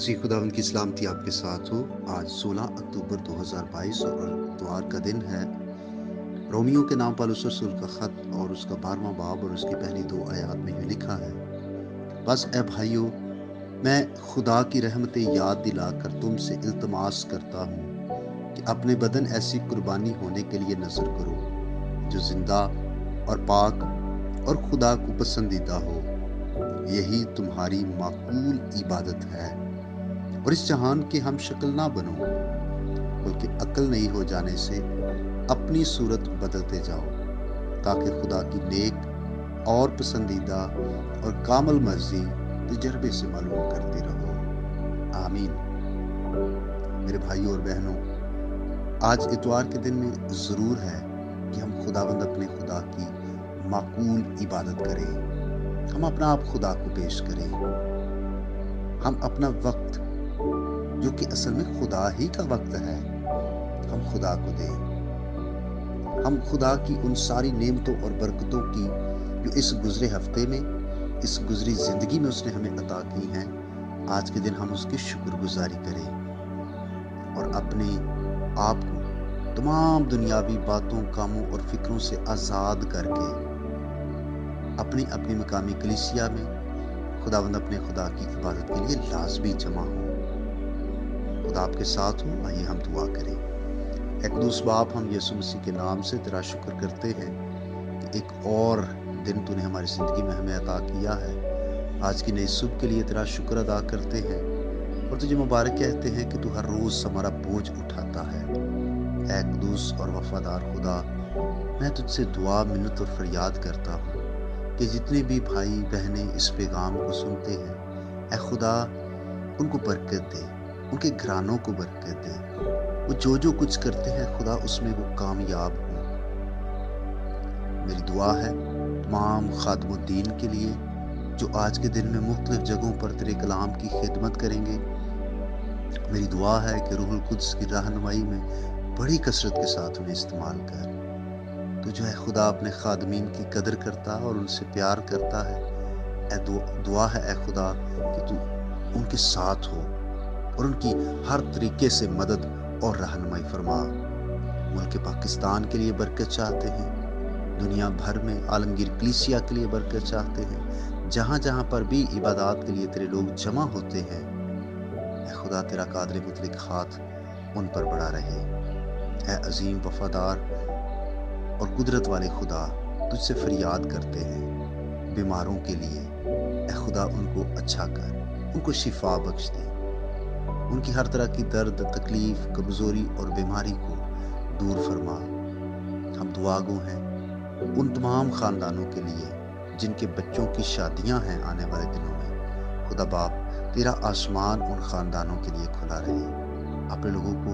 मसीह खुदावंद की सलामती आपके साथ हो। आज 16 अक्टूबर 2022 और इतवार का दिन है। रोमियो के नाम पौलुस रसूल का खत और उसका 12वां बाब और उसकी पहली 2 आयत में ये लिखा है, बस ए भाइयों, मैं खुदा की रहमतें याद दिलाकर तुमसे इल्तमास करता हूँ कि अपने बदन ऐसी कुर्बानी होने के लिए नजर करो जो जिंदा और पाक और खुदा को पसंदीदा हो। यही तुम्हारी माकूल इबादत है। और इस जहान के हम शक्ल ना बनो, बल्कि अक्ल नहीं हो जाने से अपनी सूरत बदलते जाओ, ताकि खुदा की नेक और पसंदीदा और कामल मर्जी तजर्बे से मालूम करते रहो। आमीन। मेरे भाइयों और बहनों, आज इतवार के दिन में ज़रूर है कि हम खुदावंद अपने खुदा की माकूल इबादत करें। हम अपना आप खुदा को पेश करें। हम अपना वक्त, जो कि असल में खुदा ही का वक्त है, हम खुदा को दें। हम खुदा की उन सारी नेमतों और बरकतों की जो इस गुजरे हफ्ते में, इस गुजरी जिंदगी में उसने हमें अता की हैं, आज के दिन हम उसकी शुक्रगुजारी करें और अपने आप को तमाम दुनियावी बातों, कामों और फिक्रों से आज़ाद करके अपनी अपनी मकामी कलीसिया में खुदावंद अपने खुदा की इबादत के लिए लाजमी जमा हो। खुदा आपके साथ हो। आइए हम दुआ करें। एक बाप, हम यीशु मसीह के नाम से तेरा शुक्र करते हैं कि एक और दिन तूने हमारी ज़िंदगी में हमें अता किया है। आज की नई सुबह के लिए तेरा शुक्र अदा करते हैं और तुझे मुबारक कहते हैं कि तू हर रोज़ हमारा बोझ उठाता है। ऐ कुदूस और वफादार खुदा, मैं तुझसे दुआ, मिन्नत और फरियाद करता हूँ कि जितने भी भाई बहनें इस पैगाम को सुनते हैं, ऐ खुदा उनको बरकत दे, उनके घरानों को बरकत दे। वो जो कुछ करते हैं खुदा, उसमें वो कामयाब हो। मेरी दुआ है तमाम खादमुद्दीन के लिए जो आज के दिन में मुख्तलिफ जगहों पर तेरे कलाम की खिदमत करेंगे। मेरी दुआ है कि रूहुल कुद्स की रहनुमाई में बड़ी कसरत के साथ उन्हें इस्तेमाल कर। तो जो है खुदा अपने खादमीन की कदर करता है और उनसे प्यार करता है। दुआ है ए खुदा कि तू उनके साथ हो और उनकी हर तरीके से मदद और रहनुमाई फरमा। मुल्क पाकिस्तान के लिए बरकत चाहते हैं, दुनिया भर में आलमगीर कलीसिया के लिए बरकत चाहते हैं। जहाँ जहाँ पर भी इबादत के लिए तेरे लोग जमा होते हैं, ए खुदा तेरा कादिर मुतलक हाथ उन पर बड़ा रहे। ए अजीम वफादार और कुदरत वाले खुदा, तुझसे फरियाद करते हैं बीमारों के लिए। ए खुदा उनको अच्छा कर, उनको शिफा बख्श दे, उनकी हर तरह की दर्द, तकलीफ, कमज़ोरी और बीमारी को दूर फरमा। हम दुआगो हैं उन तमाम ख़ानदानों के लिए जिनके बच्चों की शादियां हैं आने वाले दिनों में। खुदा बाप, तेरा आसमान उन ख़ानदानों के लिए खुला रहे। अपने लोगों को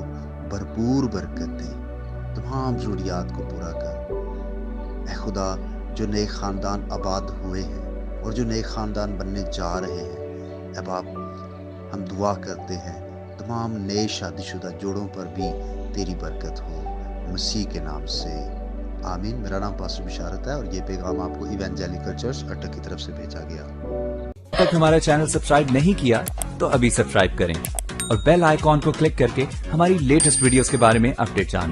भरपूर बरकत दे, तमाम ज़रूरियात को पूरा कर। ऐ खुदा, जो नए ख़ानदान आबाद हुए हैं और जो नए ख़ानदान बनने जा रहे हैं, ऐ बाप, हम दुआ करते हैं तमाम नए शादीशुदा जोड़ों पर भी तेरी बरकत हो, मसीह के नाम से। आमीन। मेरा नाम पास्टर बिशारत है और ये पैगाम आपको इवेंजेलिकल चर्च अटक की तरफ से भेजा गया। अब तक हमारा चैनल सब्सक्राइब नहीं किया तो अभी सब्सक्राइब करें और बेल आइकॉन को क्लिक करके हमारी लेटेस्ट वीडियोस के बारे में अपडेट जानें।